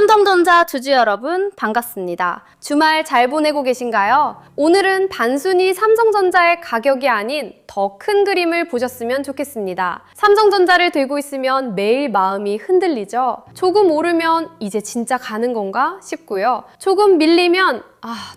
삼성전자 주주 여러분 반갑습니다. 주말 잘 보내고 계신가요? 오늘은 단순히 삼성전자의 가격이 아닌 더 큰 그림을 보셨으면 좋겠습니다. 삼성전자를 들고 있으면 매일 마음이 흔들리죠. 조금 오르면 이제 진짜 가는 건가 싶고요. 조금 밀리면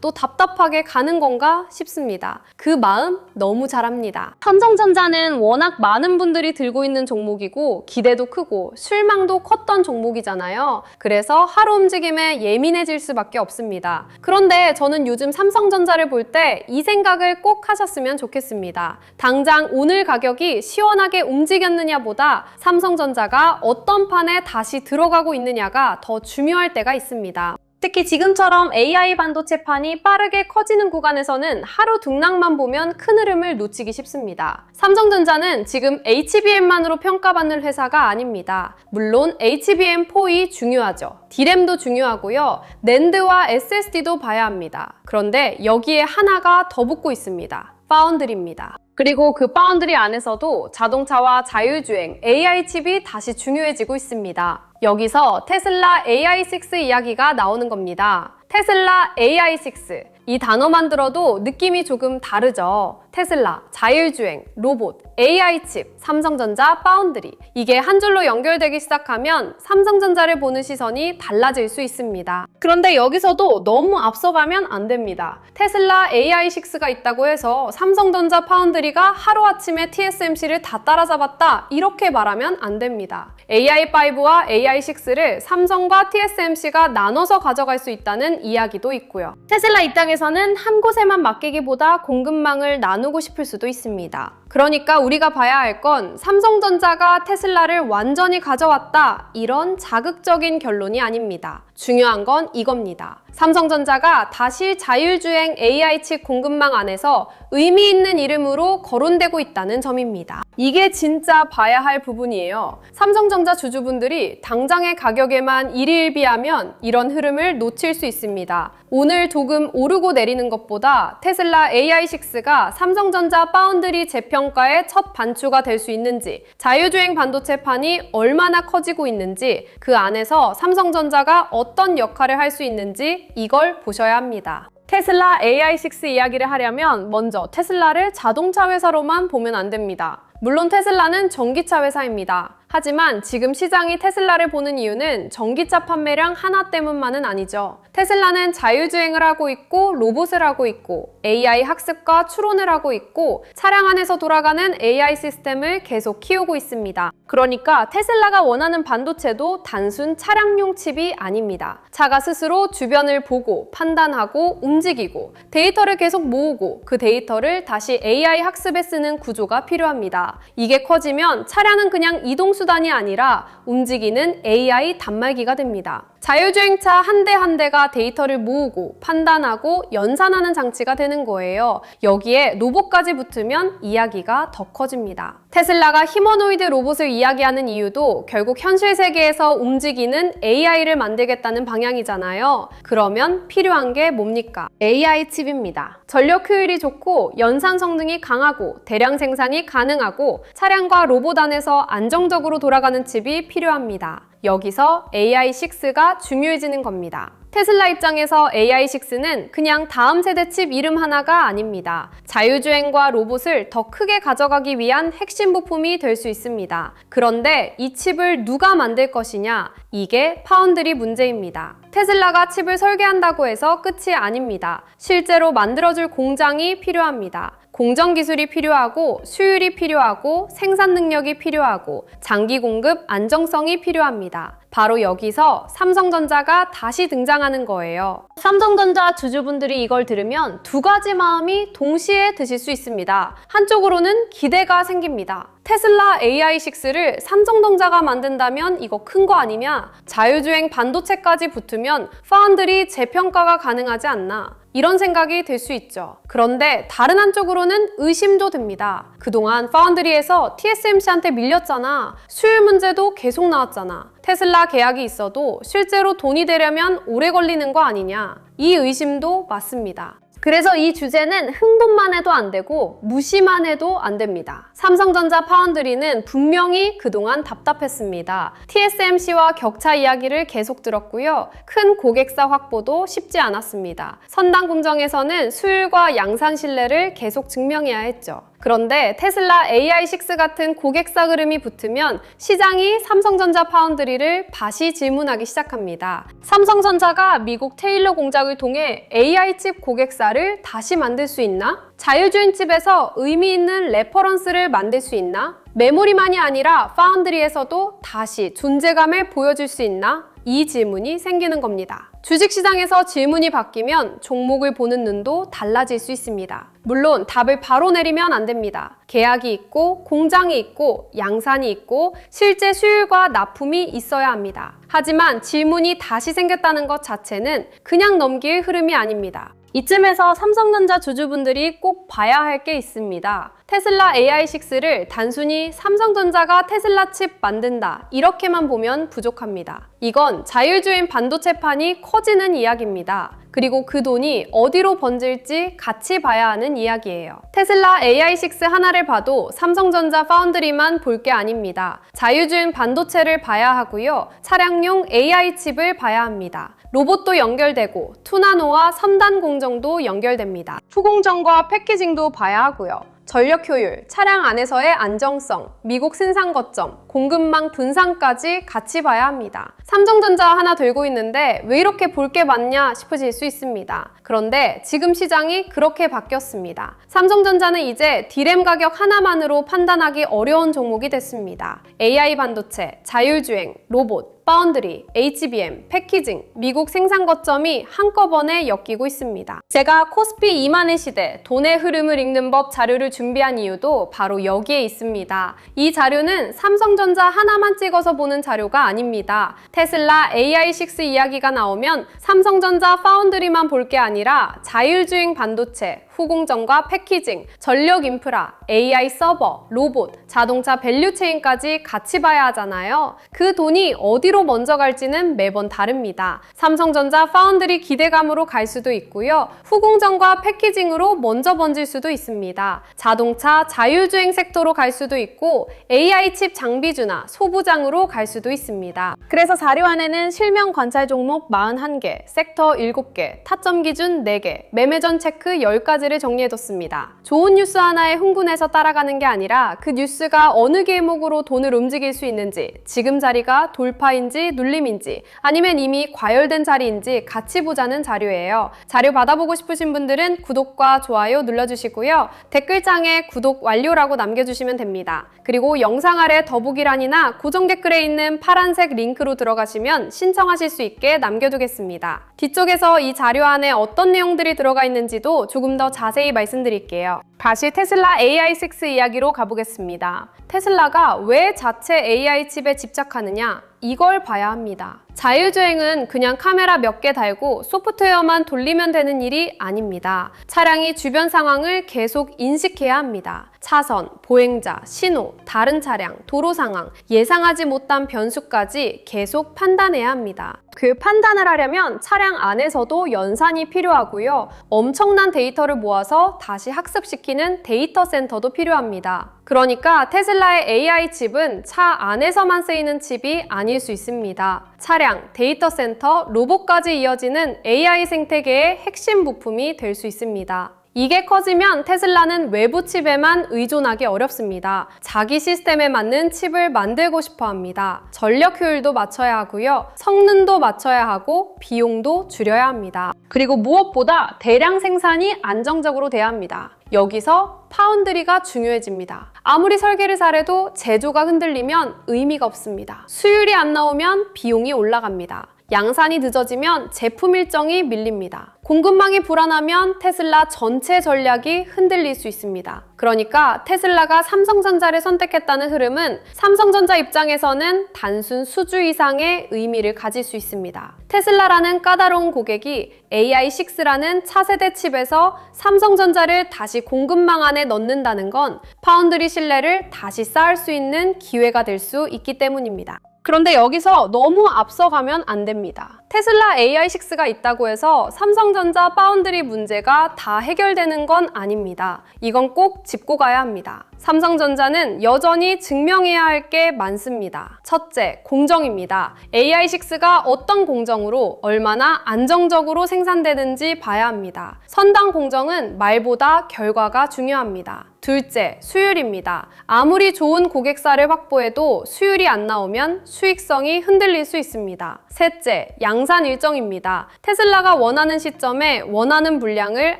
또 답답하게 가는 건가 싶습니다. 그 마음 너무 잘 압니다. 삼성전자는 워낙 많은 분들이 들고 있는 종목이고 기대도 크고 실망도 컸던 종목이잖아요. 그래서 하루 움직임에 예민해질 수밖에 없습니다. 그런데 저는 요즘 삼성전자를 볼 때 이 생각을 꼭 하셨으면 좋겠습니다. 당장 오늘 가격이 시원하게 움직였느냐보다 삼성전자가 어떤 판에 다시 들어가고 있느냐가 더 중요할 때가 있습니다. 특히 지금처럼 AI 반도체판이 빠르게 커지는 구간에서는 하루 등락만 보면 큰 흐름을 놓치기 쉽습니다. 삼성전자는 지금 HBM만으로 평가받는 회사가 아닙니다. 물론 HBM4이 중요하죠. D램도 중요하고요. 낸드와 SSD도 봐야 합니다. 그런데 여기에 하나가 더 붙고 있습니다. 파운드리입니다. 그리고 그 파운드리 안에서도 자동차와 자율주행, AI 칩이 다시 중요해지고 있습니다. 여기서 테슬라 AI6 이야기가 나오는 겁니다. 테슬라 AI6. 이 단어만 들어도 느낌이 조금 다르죠. 테슬라, 자율주행, 로봇, AI 칩, 삼성전자, 파운드리. 이게 한 줄로 연결되기 시작하면 삼성전자를 보는 시선이 달라질 수 있습니다. 그런데 여기서도 너무 앞서가면 안 됩니다. 테슬라 AI6가 있다고 해서 삼성전자, 파운드리가 하루아침에 TSMC를 다 따라잡았다 이렇게 말하면 안 됩니다. AI5와 AI6를 삼성과 TSMC가 나눠서 가져갈 수 있다는 이야기도 있고요. 테슬라 입장에서는 한 곳에만 맡기기보다 공급망을 나누고 싶을 수도 있습니다. 그러니까 우리가 봐야 할 건 삼성전자가 테슬라를 완전히 가져왔다 이런 자극적인 결론이 아닙니다. 중요한 건 이겁니다. 삼성전자가 다시 자율주행 AI 칩 공급망 안에서 의미 있는 이름으로 거론되고 있다는 점입니다. 이게 진짜 봐야 할 부분이에요. 삼성전자 주주분들이 당장의 가격에만 일희일비하면 이런 흐름을 놓칠 수 있습니다. 오늘 조금 오르고 내리는 것보다 테슬라 AI6가 삼성전자 파운드리 재평가의 첫 반추가 될 수 있는지, 자율주행 반도체판이 얼마나 커지고 있는지, 그 안에서 삼성전자가 어떤 역할을 할 수 있는지 이걸 보셔야 합니다. 테슬라 AI6 이야기를 하려면 먼저 테슬라를 자동차 회사로만 보면 안 됩니다. 물론 테슬라는 전기차 회사입니다. 하지만 지금 시장이 테슬라를 보는 이유는 전기차 판매량 하나 때문만은 아니죠. 테슬라는 자율주행을 하고 있고 로봇을 하고 있고 AI 학습과 추론을 하고 있고 차량 안에서 돌아가는 AI 시스템을 계속 키우고 있습니다. 그러니까 테슬라가 원하는 반도체도 단순 차량용 칩이 아닙니다. 차가 스스로 주변을 보고 판단하고 움직이고 데이터를 계속 모으고 그 데이터를 다시 AI 학습에 쓰는 구조가 필요합니다. 이게 커지면 차량은 그냥 이동수단이 아니라 움직이는 AI 단말기가 됩니다. 자율주행차 한 대 한 대가 데이터를 모으고 판단하고 연산하는 장치가 되는 거예요. 여기에 로봇까지 붙으면 이야기가 더 커집니다. 테슬라가 히머노이드 로봇을 이야기하는 이유도 결국 현실 세계에서 움직이는 AI를 만들겠다는 방향이잖아요. 그러면 필요한 게 뭡니까? AI 칩입니다. 전력 효율이 좋고 연산 성능이 강하고 대량 생산이 가능하고 차량과 로봇 안에서 안정적으로 돌아가는 칩이 필요합니다. 여기서 AI6가 중요해지는 겁니다. 테슬라 입장에서 AI6는 그냥 다음 세대 칩 이름 하나가 아닙니다. 자율주행과 로봇을 더 크게 가져가기 위한 핵심 부품이 될 수 있습니다. 그런데 이 칩을 누가 만들 것이냐? 이게 파운드리 문제입니다. 테슬라가 칩을 설계한다고 해서 끝이 아닙니다. 실제로 만들어줄 공장이 필요합니다. 공정 기술이 필요하고 수율이 필요하고 생산 능력이 필요하고 장기 공급 안정성이 필요합니다. 바로 여기서 삼성전자가 다시 등장하는 거예요. 삼성전자 주주분들이 이걸 들으면 두 가지 마음이 동시에 드실 수 있습니다. 한쪽으로는 기대가 생깁니다. 테슬라 AI6를 삼성전자가 만든다면 이거 큰 거 아니냐? 자율주행 반도체까지 붙으면 파운드리 재평가가 가능하지 않나? 이런 생각이 들 수 있죠. 그런데 다른 한쪽으로는 의심도 듭니다. 그동안 파운드리에서 TSMC한테 밀렸잖아. 수율 문제도 계속 나왔잖아. 테슬라 계약이 있어도 실제로 돈이 되려면 오래 걸리는 거 아니냐? 이 의심도 맞습니다. 그래서 이 주제는 흥분만 해도 안 되고 무시만 해도 안 됩니다. 삼성전자 파운드리는 분명히 그동안 답답했습니다. TSMC와 격차 이야기를 계속 들었고요. 큰 고객사 확보도 쉽지 않았습니다. 선단 공정에서는 수율과 양산 신뢰를 계속 증명해야 했죠. 그런데 테슬라 AI6 같은 고객사 흐름이 붙으면 시장이 삼성전자 파운드리를 다시 질문하기 시작합니다. 삼성전자가 미국 테일러 공장을 통해 AI칩 고객사를 다시 만들 수 있나? 자율주행 칩에서 의미 있는 레퍼런스를 만들 수 있나? 메모리만이 아니라 파운드리에서도 다시 존재감을 보여줄 수 있나? 이 질문이 생기는 겁니다. 주식시장에서 질문이 바뀌면 종목을 보는 눈도 달라질 수 있습니다. 물론 답을 바로 내리면 안 됩니다. 계약이 있고 공장이 있고 양산이 있고 실제 수율과 납품이 있어야 합니다. 하지만 질문이 다시 생겼다는 것 자체는 그냥 넘길 흐름이 아닙니다. 이쯤에서 삼성전자 주주분들이 꼭 봐야 할 게 있습니다. 테슬라 AI6를 단순히 삼성전자가 테슬라 칩 만든다 이렇게만 보면 부족합니다. 이건 자율주행 반도체판이 커지는 이야기입니다. 그리고 그 돈이 어디로 번질지 같이 봐야 하는 이야기예요. 테슬라 AI6 하나를 봐도 삼성전자 파운드리만 볼 게 아닙니다. 자율주행 반도체를 봐야 하고요. 차량용 AI 칩을 봐야 합니다. 로봇도 연결되고 투나노와 3단 공정도 연결됩니다. 후공정과 패키징도 봐야 하고요. 전력 효율, 차량 안에서의 안정성, 미국 생산 거점, 공급망 분산까지 같이 봐야 합니다. 삼성전자 하나 들고 있는데 왜 이렇게 볼 게 많냐 싶으실 수 있습니다. 그런데 지금 시장이 그렇게 바뀌었습니다. 삼성전자는 이제 D램 가격 하나만으로 판단하기 어려운 종목이 됐습니다. AI 반도체, 자율주행, 로봇, 파운드리, HBM, 패키징, 미국 생산 거점이 한꺼번에 엮이고 있습니다. 제가 코스피 2만의 시대, 돈의 흐름을 읽는 법 자료를 준비한 이유도 바로 여기에 있습니다. 이 자료는 삼성전자 하나만 찍어서 보는 자료가 아닙니다. 테슬라 AI6 이야기가 나오면 삼성전자 파운드리만 볼 게 아니라 자율주행 반도체, 후공정과 패키징, 전력 인프라, AI 서버, 로봇, 자동차 밸류체인까지 같이 봐야 하잖아요. 그 돈이 어디로 먼저 갈지는 매번 다릅니다. 삼성전자 파운드리 기대감으로 갈 수도 있고요. 후공정과 패키징으로 먼저 번질 수도 있습니다. 자동차, 자율주행 섹터로 갈 수도 있고 AI 칩 장비주나 소부장으로 갈 수도 있습니다. 그래서 자료 안에는 실명 관찰 종목 41개, 섹터 7개, 타점 기준 4개, 매매전 체크 10가지를 정리해뒀습니다. 좋은 뉴스 하나에 흥분해서 따라가는 게 아니라 그 뉴스가 어느 개목으로 돈을 움직일 수 있는지, 지금 자리가 돌파인지 눌림인지 아니면 이미 과열된 자리인지 같이 보자는 자료예요. 자료 받아보고 싶으신 분들은 구독과 좋아요 눌러주시고요. 댓글창에 구독 완료라고 남겨주시면 됩니다. 그리고 영상 아래 더보기란이나 고정 댓글에 있는 파란색 링크로 들어가시면 신청하실 수 있게 남겨두겠습니다. 뒤쪽에서 이 자료 안에 어떤 내용들이 들어가 있는지도 조금 더 자세히 말씀드릴게요. 다시 테슬라 AI6 이야기로 가보겠습니다. 테슬라가 왜 자체 AI 칩에 집착하느냐? 이걸 봐야 합니다. 자율주행은 그냥 카메라 몇 개 달고 소프트웨어만 돌리면 되는 일이 아닙니다. 차량이 주변 상황을 계속 인식해야 합니다. 차선, 보행자, 신호, 다른 차량, 도로 상황, 예상하지 못한 변수까지 계속 판단해야 합니다. 그 판단을 하려면 차량 안에서도 연산이 필요하고요. 엄청난 데이터를 모아서 다시 학습시키는 데이터 센터도 필요합니다. 그러니까 테슬라의 AI 칩은 차 안에서만 쓰이는 칩이 아닐 수 있습니다. 차량, 데이터 센터, 로봇까지 이어지는 AI 생태계의 핵심 부품이 될 수 있습니다. 이게 커지면 테슬라는 외부 칩에만 의존하기 어렵습니다. 자기 시스템에 맞는 칩을 만들고 싶어 합니다. 전력 효율도 맞춰야 하고요. 성능도 맞춰야 하고 비용도 줄여야 합니다. 그리고 무엇보다 대량 생산이 안정적으로 돼야 합니다. 여기서 파운드리가 중요해집니다. 아무리 설계를 잘해도 제조가 흔들리면 의미가 없습니다. 수율이 안 나오면 비용이 올라갑니다. 양산이 늦어지면 제품 일정이 밀립니다. 공급망이 불안하면 테슬라 전체 전략이 흔들릴 수 있습니다. 그러니까 테슬라가 삼성전자를 선택했다는 흐름은 삼성전자 입장에서는 단순 수주 이상의 의미를 가질 수 있습니다. 테슬라라는 까다로운 고객이 AI6라는 차세대 칩에서 삼성전자를 다시 공급망 안에 넣는다는 건 파운드리 신뢰를 다시 쌓을 수 있는 기회가 될 수 있기 때문입니다. 그런데 여기서 너무 앞서가면 안 됩니다. 테슬라 AI6가 있다고 해서 삼성전자 파운드리 문제가 다 해결되는 건 아닙니다. 이건 꼭 짚고 가야 합니다. 삼성전자는 여전히 증명해야 할 게 많습니다. 첫째, 공정입니다. AI6가 어떤 공정으로 얼마나 안정적으로 생산되는지 봐야 합니다. 선당 공정은 말보다 결과가 중요합니다. 둘째, 수율입니다. 아무리 좋은 고객사를 확보해도 수율이 안 나오면 수익성이 흔들릴 수 있습니다. 셋째, 양산 일정입니다. 테슬라가 원하는 시점에 원하는 물량을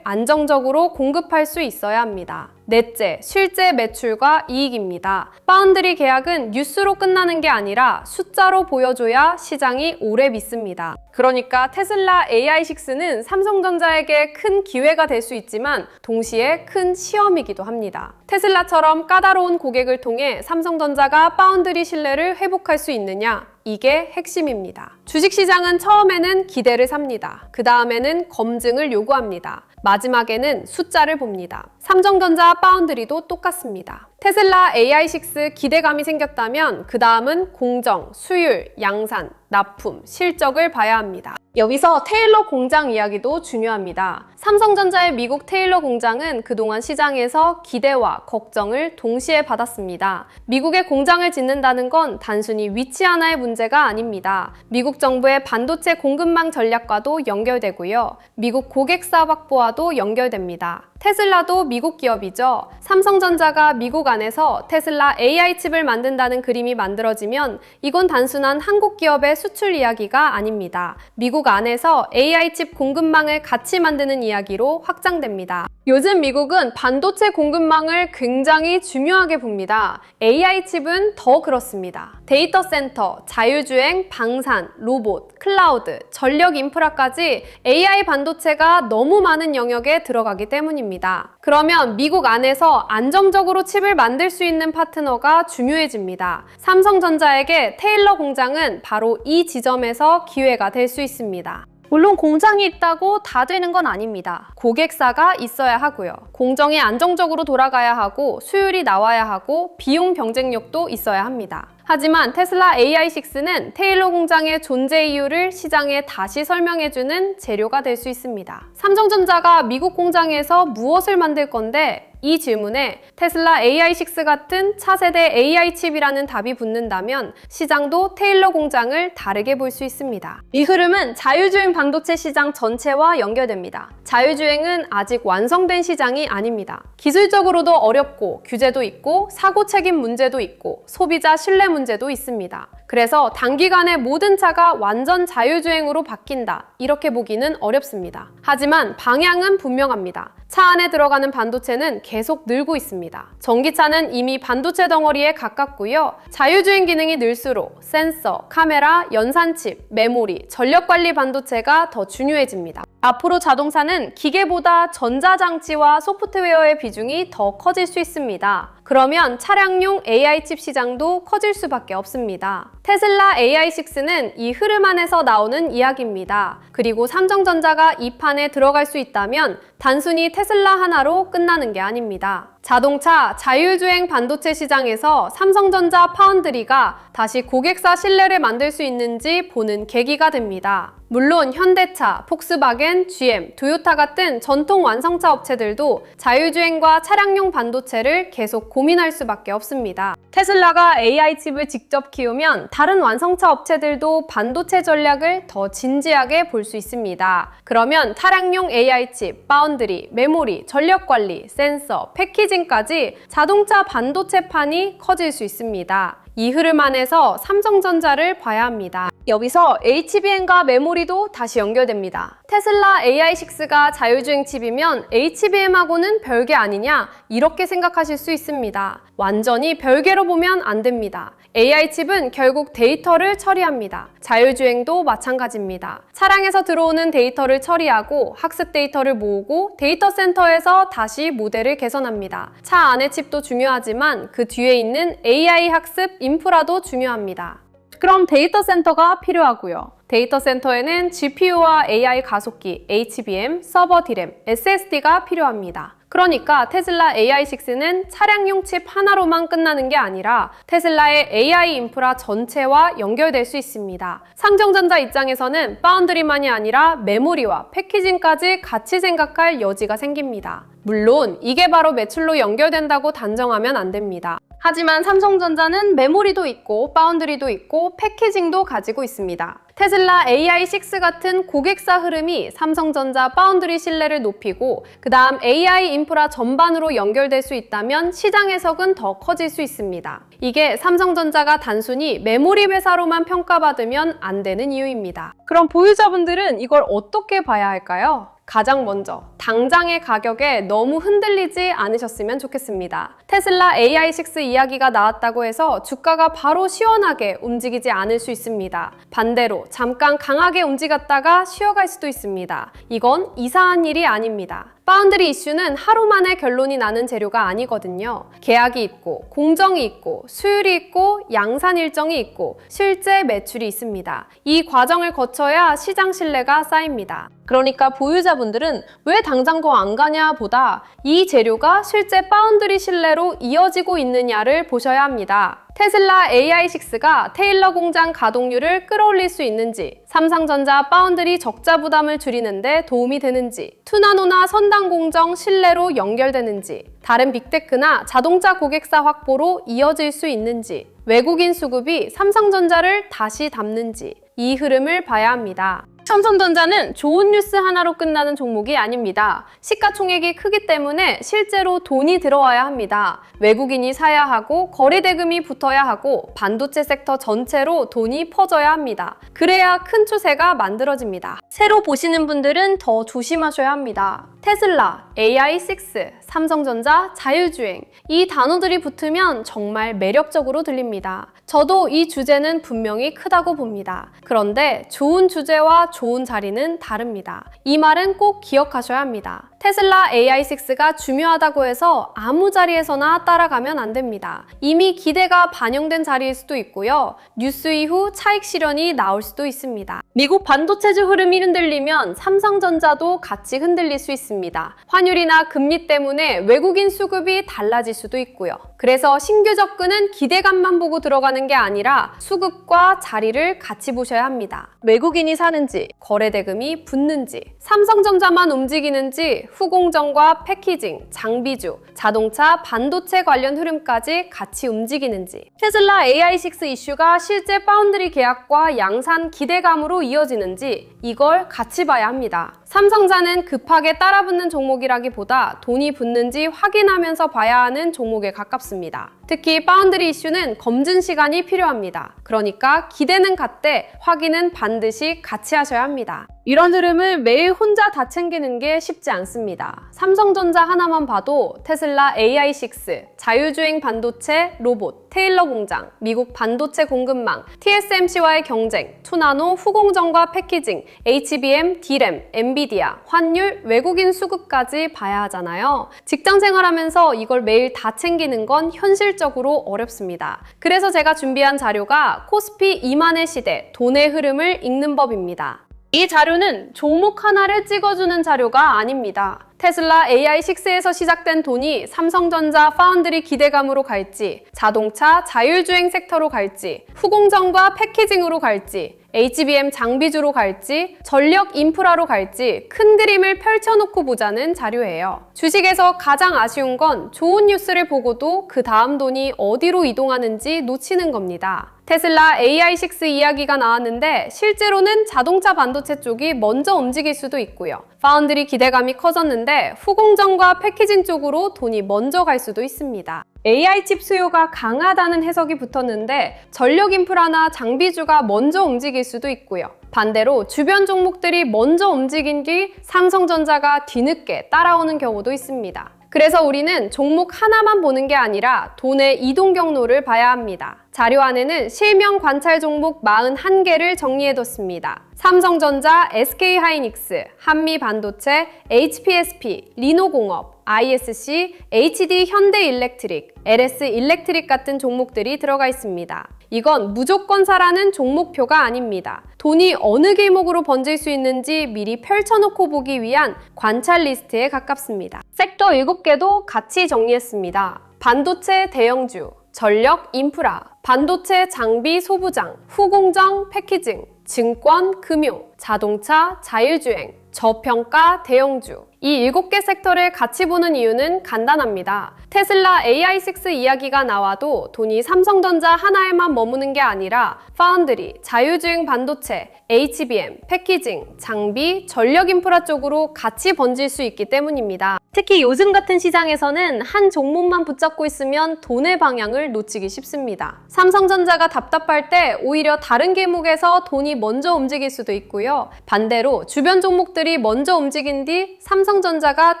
안정적으로 공급할 수 있어야 합니다. 넷째, 실제 매출과 이익입니다. 파운드리 계약은 뉴스로 끝나는 게 아니라 숫자로 보여줘야 시장이 오래 믿습니다. 그러니까 테슬라 AI6는 삼성전자에게 큰 기회가 될 수 있지만 동시에 큰 시험이기도 합니다. 테슬라처럼 까다로운 고객을 통해 삼성전자가 파운드리 신뢰를 회복할 수 있느냐? 이게 핵심입니다. 주식시장은 처음에는 기대를 삽니다. 그 다음에는 검증을 요구합니다. 마지막에는 숫자를 봅니다. 삼성전자 파운드리도 똑같습니다. 테슬라 AI6 기대감이 생겼다면 그 다음은 공정, 수율, 양산, 납품, 실적을 봐야 합니다. 여기서 테일러 공장 이야기도 중요합니다. 삼성전자의 미국 테일러 공장은 그동안 시장에서 기대와 걱정을 동시에 받았습니다. 미국에 공장을 짓는다는 건 단순히 위치 하나의 문제가 아닙니다. 미국 정부의 반도체 공급망 전략과도 연결되고요. 미국 고객사 확보와도 연결됩니다. 테슬라도 미국 기업이죠. 삼성전자가 미국 안에서 테슬라 AI 칩을 만든다는 그림이 만들어지면 이건 단순한 한국 기업의 수출 이야기가 아닙니다. 미국 안에서 AI 칩 공급망을 같이 만드는 이야기로 확장됩니다. 요즘 미국은 반도체 공급망을 굉장히 중요하게 봅니다. AI 칩은 더 그렇습니다. 데이터 센터, 자율주행, 방산, 로봇, 클라우드, 전력 인프라까지 AI 반도체가 너무 많은 영역에 들어가기 때문입니다. 그러면 미국 안에서 안정적으로 칩을 만들 수 있는 파트너가 중요해집니다. 삼성전자에게 테일러 공장은 바로 이 지점에서 기회가 될 수 있습니다. 물론 공장이 있다고 다 되는 건 아닙니다. 고객사가 있어야 하고요. 공정이 안정적으로 돌아가야 하고 수율이 나와야 하고 비용 경쟁력도 있어야 합니다. 하지만 테슬라 AI6는 테일러 공장의 존재 이유를 시장에 다시 설명해주는 재료가 될 수 있습니다. 삼성전자가 미국 공장에서 무엇을 만들 건데? 이 질문에 테슬라 AI6 같은 차세대 AI 칩이라는 답이 붙는다면 시장도 테일러 공장을 다르게 볼 수 있습니다. 이 흐름은 자율주행 반도체 시장 전체와 연결됩니다. 자율주행은 아직 완성된 시장이 아닙니다. 기술적으로도 어렵고 규제도 있고 사고 책임 문제도 있고 소비자 신뢰 문제도 있습니다. 그래서 단기간에 모든 차가 완전 자율주행으로 바뀐다 이렇게 보기는 어렵습니다. 하지만 방향은 분명합니다. 차 안에 들어가는 반도체는 계속 늘고 있습니다. 전기차는 이미 반도체 덩어리에 가깝고요. 자율주행 기능이 늘수록 센서, 카메라, 연산칩, 메모리, 전력관리 반도체가 더 중요해집니다. 앞으로 자동차는 기계보다 전자장치와 소프트웨어의 비중이 더 커질 수 있습니다. 그러면 차량용 AI 칩 시장도 커질 수밖에 없습니다. 테슬라 AI6는 이 흐름 안에서 나오는 이야기입니다. 그리고 삼성전자가 이 판에 들어갈 수 있다면 단순히 테슬라 하나로 끝나는 게 아닙니다. 자동차, 자율주행 반도체 시장에서 삼성전자 파운드리가 다시 고객사 신뢰를 만들 수 있는지 보는 계기가 됩니다. 물론 현대차, 폭스바겐, GM, 토요타 같은 전통 완성차 업체들도 자율주행과 차량용 반도체를 계속 고민할 수밖에 없습니다. 테슬라가 AI 칩을 직접 키우면 다른 완성차 업체들도 반도체 전략을 더 진지하게 볼 수 있습니다. 그러면 차량용 AI 칩, 파운드리, 메모리, 전력관리, 센서, 패키징까지 자동차 반도체판이 커질 수 있습니다. 이 흐름 안에서 삼성전자를 봐야 합니다. 여기서 HBM과 메모리도 다시 연결됩니다. 테슬라 AI6가 자율주행 칩이면 HBM하고는 별개 아니냐 이렇게 생각하실 수 있습니다. 완전히 별개로 보면 안 됩니다. AI 칩은 결국 데이터를 처리합니다. 자율주행도 마찬가지입니다. 차량에서 들어오는 데이터를 처리하고 학습 데이터를 모으고 데이터 센터에서 다시 모델을 개선합니다. 차 안의 칩도 중요하지만 그 뒤에 있는 AI 학습 인프라도 중요합니다. 그럼 데이터 센터가 필요하고요. 데이터 센터에는 GPU와 AI 가속기, HBM, 서버 D램, SSD가 필요합니다. 그러니까 테슬라 AI6는 차량용 칩 하나로만 끝나는 게 아니라 테슬라의 AI 인프라 전체와 연결될 수 있습니다. 삼성전자 입장에서는 파운드리만이 아니라 메모리와 패키징까지 같이 생각할 여지가 생깁니다. 물론 이게 바로 매출로 연결된다고 단정하면 안 됩니다. 하지만 삼성전자는 메모리도 있고 파운드리도 있고 패키징도 가지고 있습니다. 테슬라 AI6 같은 고객사 흐름이 삼성전자 파운드리 신뢰를 높이고 그 다음 AI 인프라 전반으로 연결될 수 있다면 시장 해석은 더 커질 수 있습니다. 이게 삼성전자가 단순히 메모리 회사로만 평가받으면 안 되는 이유입니다. 그럼 보유자분들은 이걸 어떻게 봐야 할까요? 가장 먼저 당장의 가격에 너무 흔들리지 않으셨으면 좋겠습니다. 테슬라 AI6 이야기가 나왔다고 해서 주가가 바로 시원하게 움직이지 않을 수 있습니다. 반대로 잠깐 강하게 움직였다가 쉬어갈 수도 있습니다. 이건 이상한 일이 아닙니다. 파운드리 이슈는 하루 만에 결론이 나는 재료가 아니거든요. 계약이 있고, 공정이 있고, 수율이 있고, 양산 일정이 있고, 실제 매출이 있습니다. 이 과정을 거쳐야 시장 신뢰가 쌓입니다. 그러니까 보유자분들은 왜 당장 더 안 가냐 보다 이 재료가 실제 파운드리 신뢰로 이어지고 있느냐를 보셔야 합니다. 테슬라 AI6가 테일러 공장 가동률을 끌어올릴 수 있는지, 삼성전자 파운드리 적자 부담을 줄이는데 도움이 되는지, 투나노나 선당 공정 신뢰로 연결되는지, 다른 빅테크나 자동차 고객사 확보로 이어질 수 있는지, 외국인 수급이 삼성전자를 다시 담는지, 이 흐름을 봐야 합니다. 삼성전자는 좋은 뉴스 하나로 끝나는 종목이 아닙니다. 시가총액이 크기 때문에 실제로 돈이 들어와야 합니다. 외국인이 사야 하고 거래대금이 붙어야 하고 반도체 섹터 전체로 돈이 퍼져야 합니다. 그래야 큰 추세가 만들어집니다. 새로 보시는 분들은 더 조심하셔야 합니다. 테슬라, AI6, 삼성전자, 자율주행 이 단어들이 붙으면 정말 매력적으로 들립니다. 저도 이 주제는 분명히 크다고 봅니다. 그런데 좋은 주제와 좋은 자리는 다릅니다. 이 말은 꼭 기억하셔야 합니다. 테슬라 AI6가 중요하다고 해서 아무 자리에서나 따라가면 안 됩니다. 이미 기대가 반영된 자리일 수도 있고요. 뉴스 이후 차익 실현이 나올 수도 있습니다. 미국 반도체주 흐름이 흔들리면 삼성전자도 같이 흔들릴 수 있습니다. 환율이나 금리 때문에 외국인 수급이 달라질 수도 있고요. 그래서 신규 접근은 기대감만 보고 들어가는 게 아니라 수급과 자리를 같이 보셔야 합니다. 외국인이 사는지, 거래대금이 붙는지, 삼성전자만 움직이는지, 후공정과 패키징, 장비주, 자동차, 반도체 관련 흐름까지 같이 움직이는지, 테슬라 AI6 이슈가 실제 파운드리 계약과 양산 기대감으로 이어지는지 이걸 같이 봐야 합니다. 삼성자는 급하게 따라붙는 종목이라기보다 돈이 붙는지 확인하면서 봐야 하는 종목에 가깝습니다. 특히 파운드리 이슈는 검증 시간이 필요합니다. 그러니까 기대는 같되 확인은 반드시 같이 하셔야 합니다. 이런 흐름을 매일 혼자 다 챙기는 게 쉽지 않습니다. 삼성전자 하나만 봐도 테슬라 AI6, 자율주행 반도체, 로봇, 테일러 공장, 미국 반도체 공급망, TSMC와의 경쟁, 투나노, 후공정과 패키징, HBM, D램, 엔비디아, 환율, 외국인 수급까지 봐야 하잖아요. 직장 생활하면서 이걸 매일 다 챙기는 건 현실적으로 어렵습니다. 그래서 제가 준비한 자료가 코스피 2만의 시대, 돈의 흐름을 읽는 법입니다. 이 자료는 종목 하나를 찍어주는 자료가 아닙니다. 테슬라 AI6에서 시작된 돈이 삼성전자 파운드리 기대감으로 갈지, 자동차, 자율주행 섹터로 갈지, 후공정과 패키징으로 갈지, HBM 장비주로 갈지, 전력 인프라로 갈지 큰 그림을 펼쳐놓고 보자는 자료예요. 주식에서 가장 아쉬운 건 좋은 뉴스를 보고도 그 다음 돈이 어디로 이동하는지 놓치는 겁니다. 테슬라 AI6 이야기가 나왔는데 실제로는 자동차 반도체 쪽이 먼저 움직일 수도 있고요. 파운드리 기대감이 커졌는데 후공정과 패키징 쪽으로 돈이 먼저 갈 수도 있습니다. AI 칩 수요가 강하다는 해석이 붙었는데 전력 인프라나 장비주가 먼저 움직일 수도 있고요. 반대로 주변 종목들이 먼저 움직인 뒤 삼성전자가 뒤늦게 따라오는 경우도 있습니다. 그래서 우리는 종목 하나만 보는 게 아니라 돈의 이동 경로를 봐야 합니다. 자료 안에는 실명 관찰 종목 41개를 정리해뒀습니다. 삼성전자, SK하이닉스, 한미반도체, HPSP, 리노공업, ISC, HD 현대일렉트릭, LS 일렉트릭 같은 종목들이 들어가 있습니다. 이건 무조건 사라는 종목표가 아닙니다. 돈이 어느 길목으로 번질 수 있는지 미리 펼쳐놓고 보기 위한 관찰 리스트에 가깝습니다. 섹터 7개도 같이 정리했습니다. 반도체 대형주, 전력 인프라, 반도체 장비 소부장, 후공정 패키징, 증권, 금융, 자동차, 자율주행, 저평가 대형주. 이 7개 섹터를 같이 보는 이유는 간단합니다. 테슬라 AI6 이야기가 나와도 돈이 삼성전자 하나에만 머무는 게 아니라 파운드리, 자율주행 반도체, HBM, 패키징, 장비, 전력 인프라 쪽으로 같이 번질 수 있기 때문입니다. 특히 요즘 같은 시장에서는 한 종목만 붙잡고 있으면 돈의 방향을 놓치기 쉽습니다. 삼성전자가 답답할 때 오히려 다른 길목에서 돈이 먼저 움직일 수도 있고요. 반대로 주변 종목들이 먼저 움직인 뒤 삼성전자가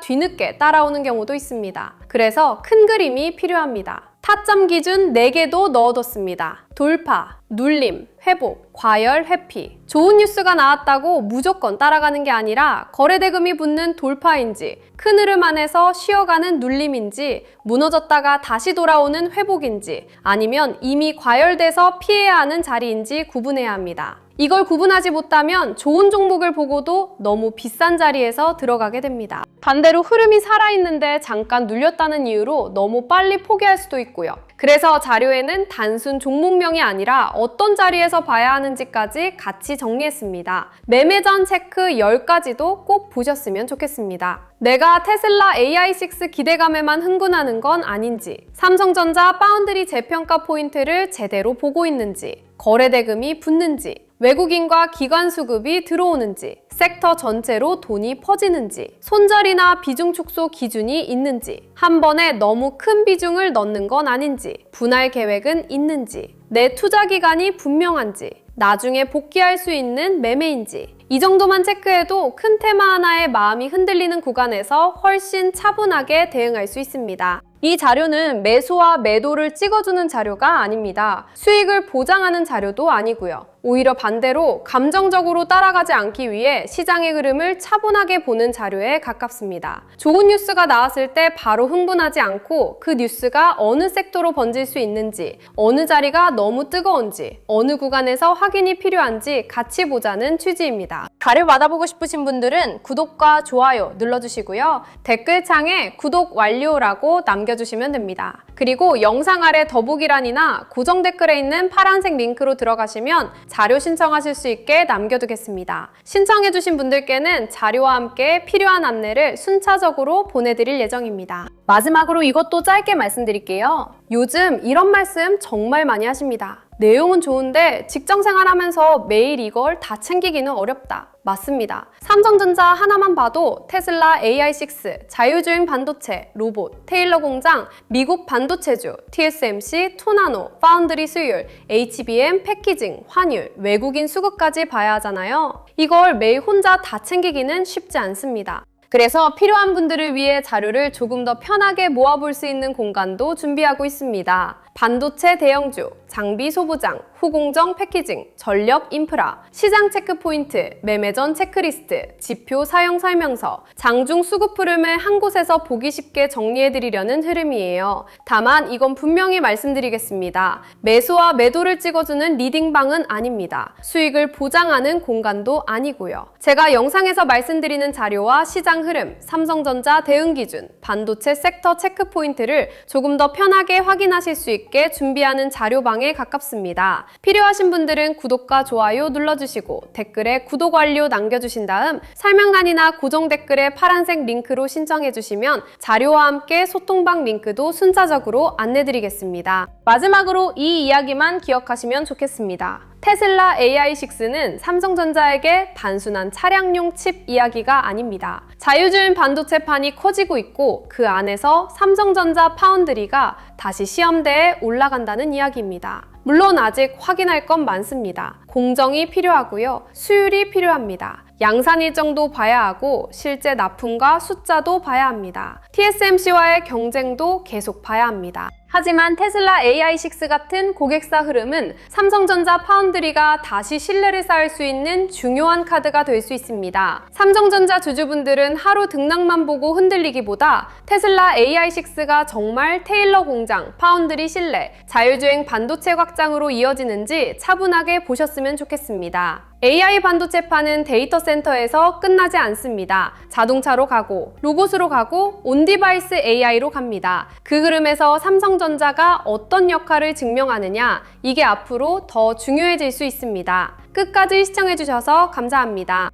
뒤늦게 따라오는 경우도 있습니다. 그래서 큰 그림이 필요합니다. 타점 기준 4개도 넣어뒀습니다. 돌파, 눌림, 회복, 과열, 회피. 좋은 뉴스가 나왔다고 무조건 따라가는 게 아니라 거래대금이 붙는 돌파인지, 큰 흐름 안에서 쉬어가는 눌림인지, 무너졌다가 다시 돌아오는 회복인지, 아니면 이미 과열돼서 피해야 하는 자리인지 구분해야 합니다. 이걸 구분하지 못하면 좋은 종목을 보고도 너무 비싼 자리에서 들어가게 됩니다. 반대로 흐름이 살아있는데 잠깐 눌렸다는 이유로 너무 빨리 포기할 수도 있고요. 그래서 자료에는 단순 종목명이 아니라 어떤 자리에서 봐야 하는지까지 같이 정리했습니다. 매매 전 체크 10가지도 꼭 보셨으면 좋겠습니다. 내가 테슬라 AI6 기대감에만 흥분하는 건 아닌지, 삼성전자 파운드리 재평가 포인트를 제대로 보고 있는지, 거래대금이 붙는지, 외국인과 기관 수급이 들어오는지, 섹터 전체로 돈이 퍼지는지, 손절이나 비중 축소 기준이 있는지, 한 번에 너무 큰 비중을 넣는 건 아닌지, 분할 계획은 있는지, 내 투자 기간이 분명한지, 나중에 복귀할 수 있는 매매인지, 이 정도만 체크해도 큰 테마 하나에 마음이 흔들리는 구간에서 훨씬 차분하게 대응할 수 있습니다. 이 자료는 매수와 매도를 찍어주는 자료가 아닙니다. 수익을 보장하는 자료도 아니고요. 오히려 반대로 감정적으로 따라가지 않기 위해 시장의 흐름을 차분하게 보는 자료에 가깝습니다. 좋은 뉴스가 나왔을 때 바로 흥분하지 않고 그 뉴스가 어느 섹터로 번질 수 있는지, 어느 자리가 너무 뜨거운지, 어느 구간에서 확인이 필요한지 같이 보자는 취지입니다. 자료 받아보고 싶으신 분들은 구독과 좋아요 눌러주시고요. 댓글창에 구독 완료라고 남겨주시면 됩니다. 그리고 영상 아래 더보기란이나 고정 댓글에 있는 파란색 링크로 들어가시면 자료 신청하실 수 있게 남겨두겠습니다. 신청해주신 분들께는 자료와 함께 필요한 안내를 순차적으로 보내드릴 예정입니다. 마지막으로 이것도 짧게 말씀드릴게요. 요즘 이런 말씀 정말 많이 하십니다. 내용은 좋은데 직장생활 하면서 매일 이걸 다 챙기기는 어렵다. 맞습니다. 삼성전자 하나만 봐도 테슬라 AI6, 자율주행 반도체, 로봇, 테일러 공장, 미국 반도체주, TSMC, 투나노, 파운드리 수율, HBM, 패키징, 환율, 외국인 수급까지 봐야 하잖아요. 이걸 매일 혼자 다 챙기기는 쉽지 않습니다. 그래서 필요한 분들을 위해 자료를 조금 더 편하게 모아볼 수 있는 공간도 준비하고 있습니다. 반도체 대형주, 장비 소부장, 후공정 패키징, 전력 인프라, 시장 체크 포인트, 매매 전 체크리스트, 지표 사용 설명서, 장중 수급 흐름을 한 곳에서 보기 쉽게 정리해드리려는 흐름이에요. 다만 이건 분명히 말씀드리겠습니다. 매수와 매도를 찍어주는 리딩방은 아닙니다. 수익을 보장하는 공간도 아니고요. 제가 영상에서 말씀드리는 자료와 시장 흐름, 삼성전자 대응 기준, 반도체 섹터 체크 포인트를 조금 더 편하게 확인하실 수 있게 준비하는 자료방에 가깝습니다. 필요하신 분들은 구독과 좋아요 눌러주시고 댓글에 구독 완료 남겨주신 다음 설명란이나 고정 댓글에 파란색 링크로 신청해주시면 자료와 함께 소통방 링크도 순차적으로 안내드리겠습니다. 마지막으로 이 이야기만 기억하시면 좋겠습니다. 테슬라 AI6는 삼성전자에게 단순한 차량용 칩 이야기가 아닙니다. 자율주행 반도체판이 커지고 있고 그 안에서 삼성전자 파운드리가 다시 시험대에 올라간다는 이야기입니다. 물론 아직 확인할 건 많습니다. 공정이 필요하고요. 수율이 필요합니다. 양산 일정도 봐야 하고 실제 납품과 숫자도 봐야 합니다. TSMC와의 경쟁도 계속 봐야 합니다. 하지만 테슬라 AI6 같은 고객사 흐름은 삼성전자 파운드리가 다시 신뢰를 쌓을 수 있는 중요한 카드가 될 수 있습니다. 삼성전자 주주분들은 하루 등락만 보고 흔들리기보다 테슬라 AI6가 정말 테일러 공장, 파운드리 신뢰, 자율주행 반도체 확장으로 이어지는지 차분하게 보셨으면 좋겠습니다. AI 반도체파는 데이터 센터에서 끝나지 않습니다. 자동차로 가고, 로봇으로 가고, 온디바이스 AI로 갑니다. 그 흐름에서 삼성전자가 어떤 역할을 증명하느냐, 이게 앞으로 더 중요해질 수 있습니다. 끝까지 시청해주셔서 감사합니다.